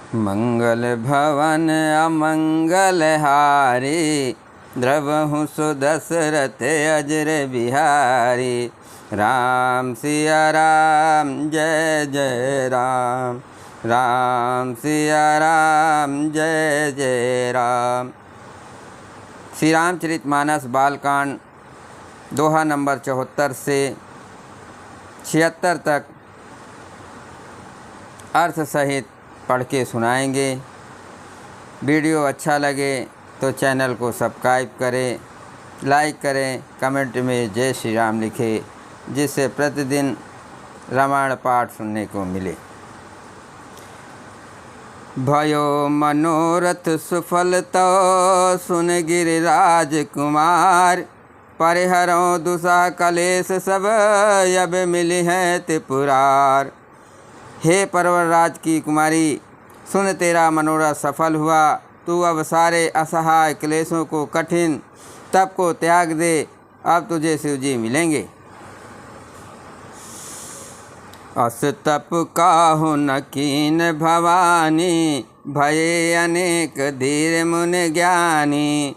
मंगल भवन अमंगल हारी, द्रवहु सुदशरथ अजर बिहारी। राम सिया राम जय जय राम, राम सिया राम जय जय राम। श्री रामचरितमानस बालकांड दोहा नंबर 74 से 76 तक अर्थ सहित पढ़ के सुनाएंगे। वीडियो अच्छा लगे तो चैनल को सब्सक्राइब करें, लाइक करें, कमेंट में जय श्री राम लिखें, जिससे प्रतिदिन रामायण पाठ सुनने को मिले। भयो मनोरथ सफल तो सुन गिरिराज कुमार, परिहरों दुसा कलेश सब अब मिली है त्रिपुरार। हे पर्वतराज की कुमारी, सुन तेरा मनोरथ सफल हुआ। तू अब सारे असहाय क्लेशों को, कठिन तप को त्याग दे। अब तुझे शिव जी मिलेंगे। अस तप काहु न कीन भवानी, भये अनेक धीर मुन ज्ञानी।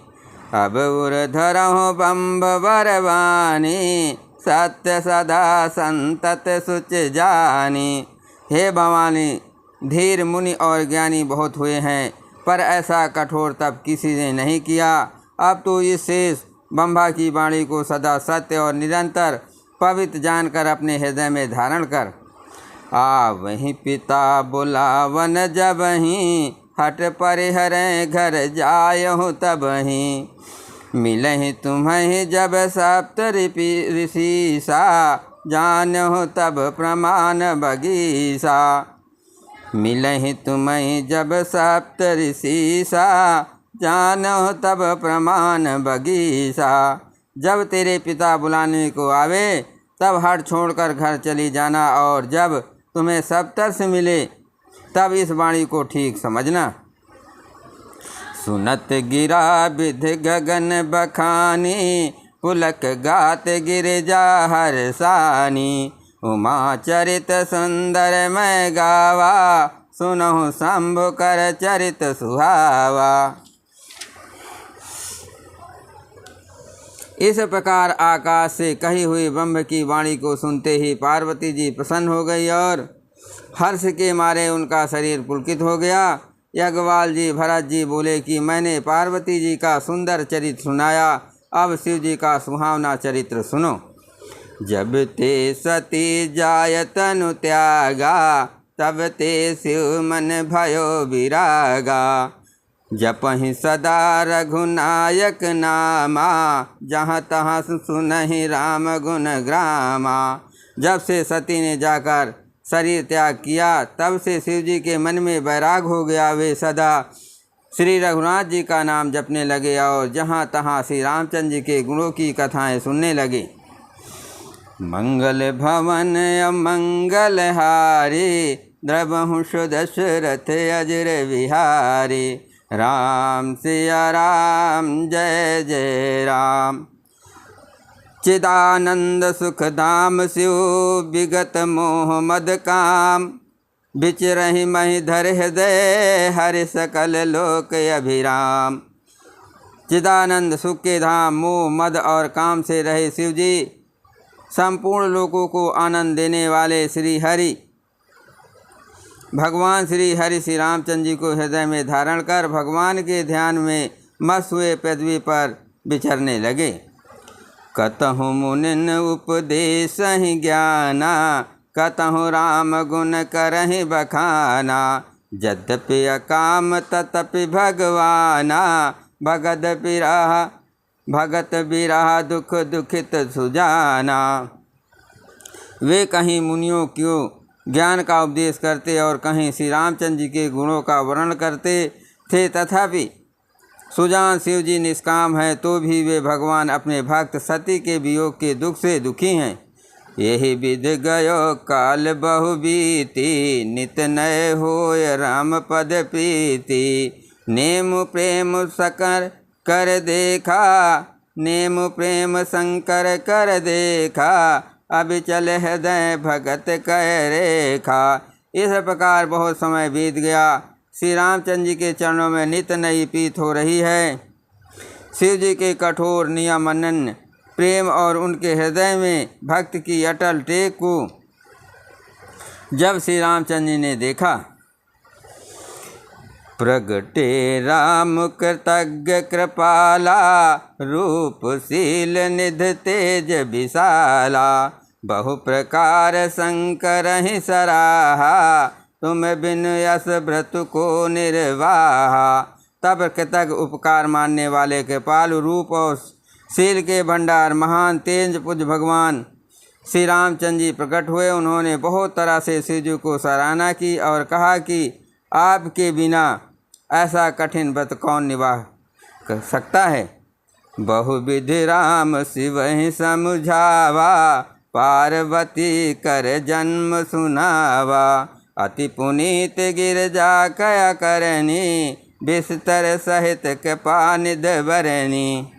अब उर धरहु बम्ब बरवानी, सत्य सदा संतत सुच जानी। हे भवानी, धीर मुनि और ज्ञानी बहुत हुए हैं, पर ऐसा कठोर तप किसी ने नहीं किया। अब तो इस शेष बम्भा की वाणी को सदा सत्य और निरंतर पवित्र जानकर अपने हृदय में धारण कर। आ वहीं पिता बुलावन जबहीं, हट परिहरें घर जायहु तबहीं। मिलहि तुम्हें जब सप्त ऋषि सा, जानहु तब प्रमाण बगीसा। मिलहि तुम्हें जब सप्त ऋषि सा, जानहु तब प्रमाण बगीसा। जब तेरे पिता बुलाने को आवे तब हट छोड़कर घर चली जाना, और जब तुम्हें सप्तर्षि मिले तब इस वाणी को ठीक समझना। सुनत गिरा विध गगन बखानी, पुलक गात गिरिजा हर्षानी। उमा चरित सुंदर मैं गावा, सुनहु शंभु कर चरित सुहावा। इस प्रकार आकाश से कही हुई ब्रह्म की वाणी को सुनते ही पार्वती जी प्रसन्न हो गई और हर्ष के मारे उनका शरीर पुलकित हो गया। याज्ञवल्क्य जी भरत जी बोले कि मैंने पार्वती जी का सुंदर चरित्र सुनाया, अब शिव जी का सुहावना चरित्र सुनो। जब ते सती जाय तनु त्यागा, तब ते शिव मन भयो विरागा। जपहि सदा रघुनायक नामा, जहाँ तहाँ सुनहि राम गुण ग्रामा। जब से सती ने जाकर शरीर त्याग किया, तब से शिव जी के मन में वैराग हो गया। वे सदा श्री रघुनाथ जी का नाम जपने लगे और जहाँ तहाँ श्री रामचंद्र जी के गुणों की कथाएं सुनने लगे। मंगल भवन अमंगल हारी, द्रवहु सुदशरथ अजर बिहारी। राम सिया राम जय जय राम। चिदानंद सुख धाम शिव, विगत मोह मद काम। बिचरहि महि धर हृदय, हरि सकल लोक अभिराम। चिदानंद सुख के धाम, मोह मद और काम से रहे शिव जी, संपूर्ण लोकों को आनंद देने वाले श्री हरि भगवान श्री हरि श्री रामचंद्र जी को हृदय में धारण कर भगवान के ध्यान में मस्त हुए पृथ्वी पर विचरने लगे। कतहु मुनिन उपदेशहि ज्ञाना, कतहु राम गुण करहि बखाना। यद्यपि अकाम तथापि भगवाना, भगत बिरह दुख दुखित सुजाना। वे कहीं मुनियों को ज्ञान का उपदेश करते और कहीं श्री रामचंद्र जी के गुणों का वर्णन करते थे, तथापि सुजान शिव जी निष्काम हैं, तो भी वे भगवान अपने भक्त सती के वियोग के दुख से दुखी हैं। यही विध गयो काल बहु बीती, नित नय होय राम पद प्रीति। नेम प्रेम शंकर कर देखा, नेम प्रेम शंकर कर देखा। अब चल हृदय भगत कह रेखा। इस प्रकार बहुत समय बीत गया। श्री रामचंद्र जी के चरणों में नित नई पीत हो रही है। शिव जी के कठोर नियमनन प्रेम और उनके हृदय में भक्त की अटल टेक को जब श्री रामचंद्र जी ने देखा, प्रगटे राम कृतज्ञ कृपाला, रूपशील निधि तेज विशाला, बहु प्रकार शंकर ही सराहा, तुम बिन यस व्रत को निर्वाहा। तब कृतज्ञ उपकार मानने वाले कृपालु रूप और शील के भंडार महान तेज पूज्य भगवान श्री रामचंद्र जी प्रकट हुए। उन्होंने बहुत तरह से शिव जी को सराहना की और कहा कि आपके बिना ऐसा कठिन व्रत कौन निवाह कर सकता है। बहुविधि राम शिव ही समझावा, पार्वती कर जन्म सुनावा, अति पुनीत गिरजा कया करनी, बिस्तर सहित कृपा निध बरनी।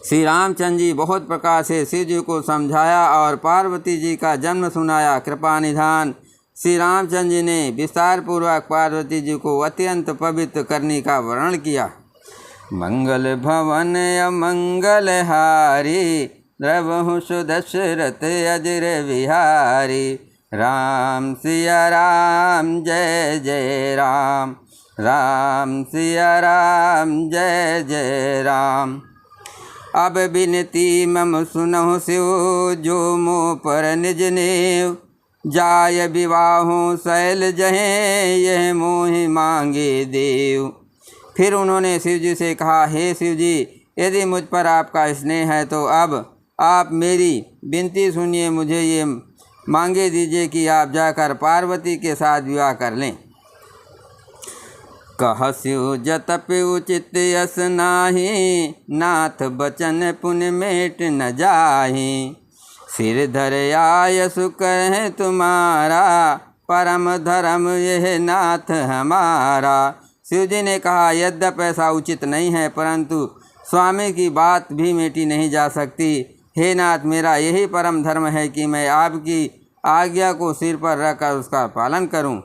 श्री रामचंद्र जी बहुत प्रकार से शिव जी को समझाया और पार्वती जी का जन्म सुनाया। कृपा निधान श्री रामचंद्र जी ने विस्तार पूर्वक पार्वती जी को अत्यंत पवित्र करने का वर्णन किया। मंगल भवन अमंगल हारी, द्रवहु सुदशरथ अजर विहारी, राम सिया राम जय जय राम, राम सिया राम जय जय राम। अब बिनती मम सुनहु शिव, जो मोह पर निज नेव, जाय विवाहों शैल जहें, यह मोहि मांगे देव। फिर उन्होंने शिव जी से कहा, हे शिव जी, यदि मुझ पर आपका स्नेह है तो अब आप मेरी विनती सुनिए, मुझे ये मांगे दीजिए कि आप जाकर पार्वती के साथ विवाह कर लें। कह शिव जतपि उचित यस नाही, नाथ बचन पुण्य मेट न जाहि, सिर धर आय सुख है तुम्हारा, परम धर्म यह नाथ हमारा। शिव जी ने कहा, यद्यप ऐसा उचित नहीं है, परंतु स्वामी की बात भी मेटी नहीं जा सकती। हे नाथ, मेरा यही परम धर्म है कि मैं आपकी आज्ञा को सिर पर रखकर उसका पालन करूं।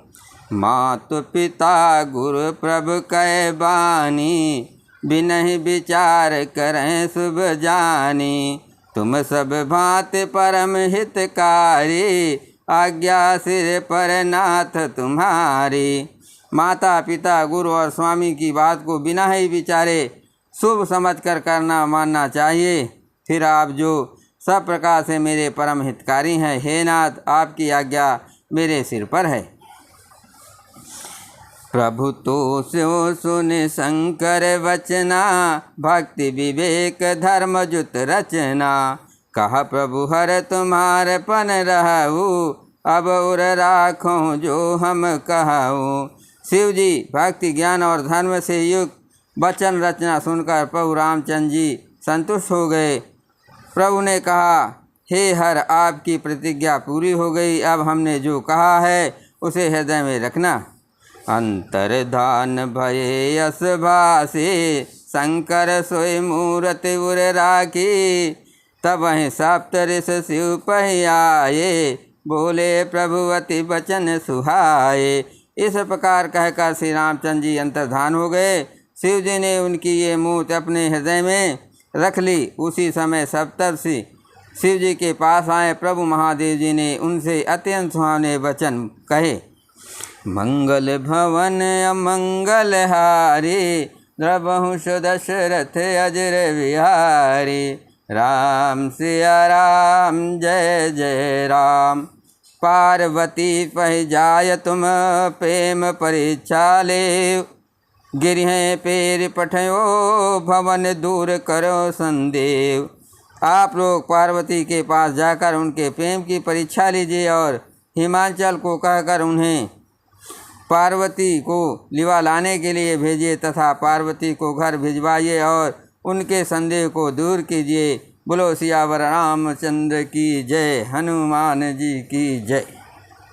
मातु पिता गुरु प्रभु कै बानी, बिनहि विचार करें शुभ जानी, तुम सब भांति परम हितकारी, आज्ञा सिर पर नाथ तुम्हारी। माता पिता गुरु और स्वामी की बात को बिना ही विचारे शुभ समझकर करना मानना चाहिए। फिर आप जो सब प्रकार से मेरे परम हितकारी हैं, हे नाथ, आपकी आज्ञा मेरे सिर पर है। प्रभु तो स्यो सुन शंकर वचना, भक्ति विवेक धर्म जुत रचना, कहा प्रभु हर तुम्हारे पन रहू, अब उर राखों जो हम कहूँ। शिव जी भक्ति ज्ञान और धर्म से युक्त वचन रचना सुनकर प्रभु रामचंद्र जी संतुष्ट हो गए। प्रभु ने कहा, हे हर, आपकी प्रतिज्ञा पूरी हो गई, अब हमने जो कहा है उसे हृदय में रखना। अंतर्धान भये यस भासे, शंकर सोई मूर्ति उर राखी, तब वहीं सप्तऋष शिव पहियाए, बोले प्रभु अति वचन सुहाए। इस प्रकार कहकर श्री रामचंद्र जी अंतर्धान हो गए। शिव जी ने उनकी ये मूर्ति अपने हृदय में रख ली। उसी समय सप्तर्षि शिव जी के पास आए। प्रभु महादेव जी ने उनसे अत्यंत सुहावने वचन कहे। मंगल भवन अमंगल हारी, द्रवहु सुदशरथ अजर विहारी, राम सिया राम जय जय राम। पार्वती पह जाय तुम प्रेम परीक्षा ले, गिरह पेर पठयो भवन दूर करो संदेव। आप लोग पार्वती के पास जाकर उनके प्रेम की परीक्षा लीजिए और हिमाचल को कहकर उन्हें पार्वती को लिवा लाने के लिए भेजिए तथा पार्वती को घर भिजवाइए और उनके संदेह को दूर कीजिए। बोलो सियावर रामचंद्र की जय, हनुमान जी की जय।